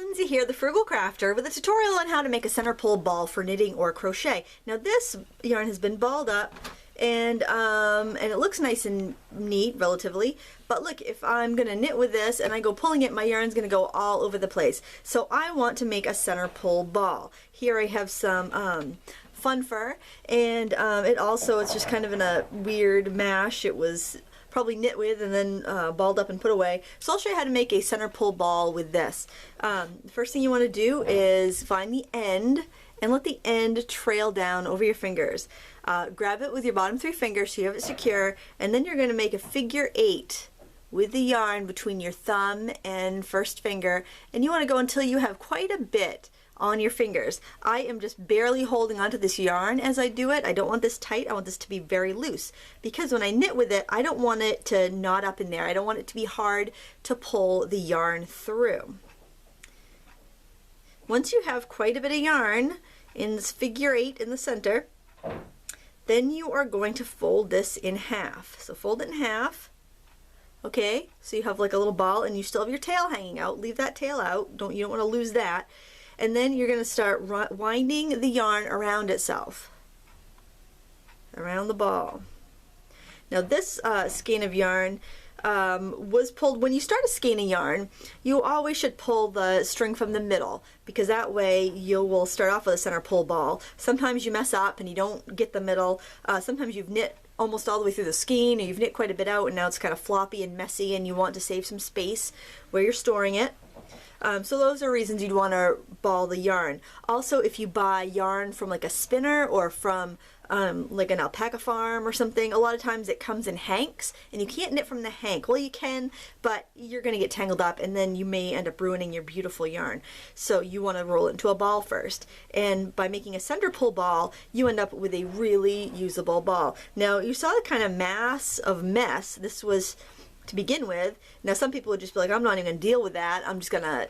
Lindsay here, the Frugal Crafter, with a tutorial on how to make a center pole ball for knitting or crochet. Now this yarn has been balled up and it looks nice and neat relatively, but look, if I'm gonna knit with this and I go pulling it, my yarn's gonna go all over the place. So I want to make a center pole ball. Here I have some fun fur, and it's just kind of in a weird mash. It was probably knit with and then balled up and put away. So I'll show you how to make a center pole ball with this. The first thing you want to do is find the end and let the end trail down over your fingers. Grab it with your bottom 3 fingers so you have it secure, and then you're going to make a figure 8 with the yarn between your thumb and first finger, and you want to go until you have quite a bit on your fingers. I am just barely holding onto this yarn as I do it. I don't want this tight. I want this to be very loose, because when I knit with it, I don't want it to knot up in there. I don't want it to be hard to pull the yarn through. Once you have quite a bit of yarn in this figure 8 in the center, then you are going to fold this in half. So fold it in half. Okay, so you have like a little ball and you still have your tail hanging out. Leave that tail out. You don't want to lose that. And then you're going to start winding the yarn around itself, around the ball. Now this skein of yarn was pulled. When you start a skein of yarn, you always should pull the string from the middle, because that way you will start off with a center pole ball. Sometimes you mess up and you don't get the middle. Sometimes you've knit almost all the way through the skein, or you've knit quite a bit out and now it's kind of floppy and messy and you want to save some space where you're storing it. So those are reasons you'd want to ball the yarn. Also, if you buy yarn from like a spinner or from like an alpaca farm or something, a lot of times it comes in hanks and you can't knit from the hank. Well, you can, but you're going to get tangled up and then you may end up ruining your beautiful yarn. So you want to roll it into a ball first. And by making a center pole ball, you end up with a really usable ball. Now, you saw the kind of mass of mess this was to begin with. Now some people would just be like, I'm not even going to deal with that. I'm just going to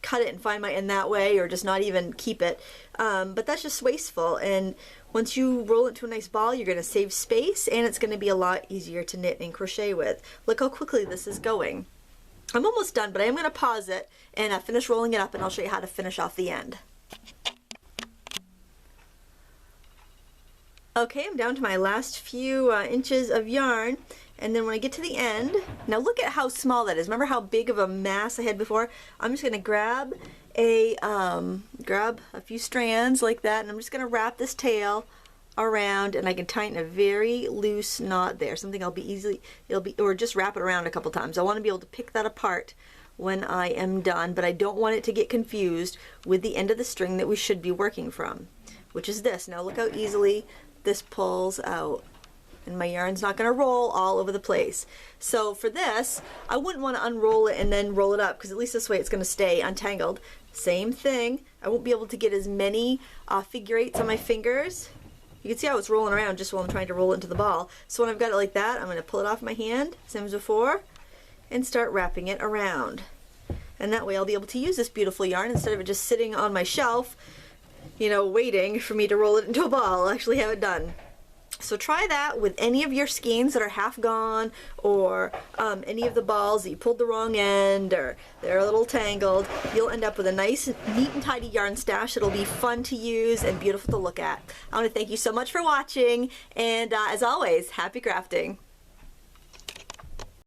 cut it and find my end that way, or just not even keep it. But that's just wasteful. And once you roll it to a nice ball, you're going to save space and it's going to be a lot easier to knit and crochet with. Look how quickly this is going. I'm almost done, but I am going to pause it and finish rolling it up, and I'll show you how to finish off the end. Okay, I'm down to my last few inches of yarn, and then when I get to the end, now look at how small that is. Remember how big of a mass I had before? I'm just going to grab a few strands like that, and I'm just going to wrap this tail around, and I can tighten a very loose knot there. Something or just wrap it around a couple times. I want to be able to pick that apart when I am done, but I don't want it to get confused with the end of the string that we should be working from, which is this. Now look how easily this pulls out, and my yarn's not going to roll all over the place. So for this, I wouldn't want to unroll it and then roll it up, because at least this way it's going to stay untangled. Same thing, I won't be able to get as many figure 8s on my fingers. You can see how it's rolling around just while I'm trying to roll it into the ball. So when I've got it like that, I'm going to pull it off my hand, same as before, and start wrapping it around. And that way I'll be able to use this beautiful yarn instead of it just sitting on my shelf, you know, waiting for me to roll it into a ball. I'll actually have it done. So try that with any of your skeins that are half gone, or any of the balls that you pulled the wrong end, or they're a little tangled. You'll end up with a nice, neat and tidy yarn stash that'll be fun to use and beautiful to look at. I want to thank you so much for watching, and as always, happy crafting.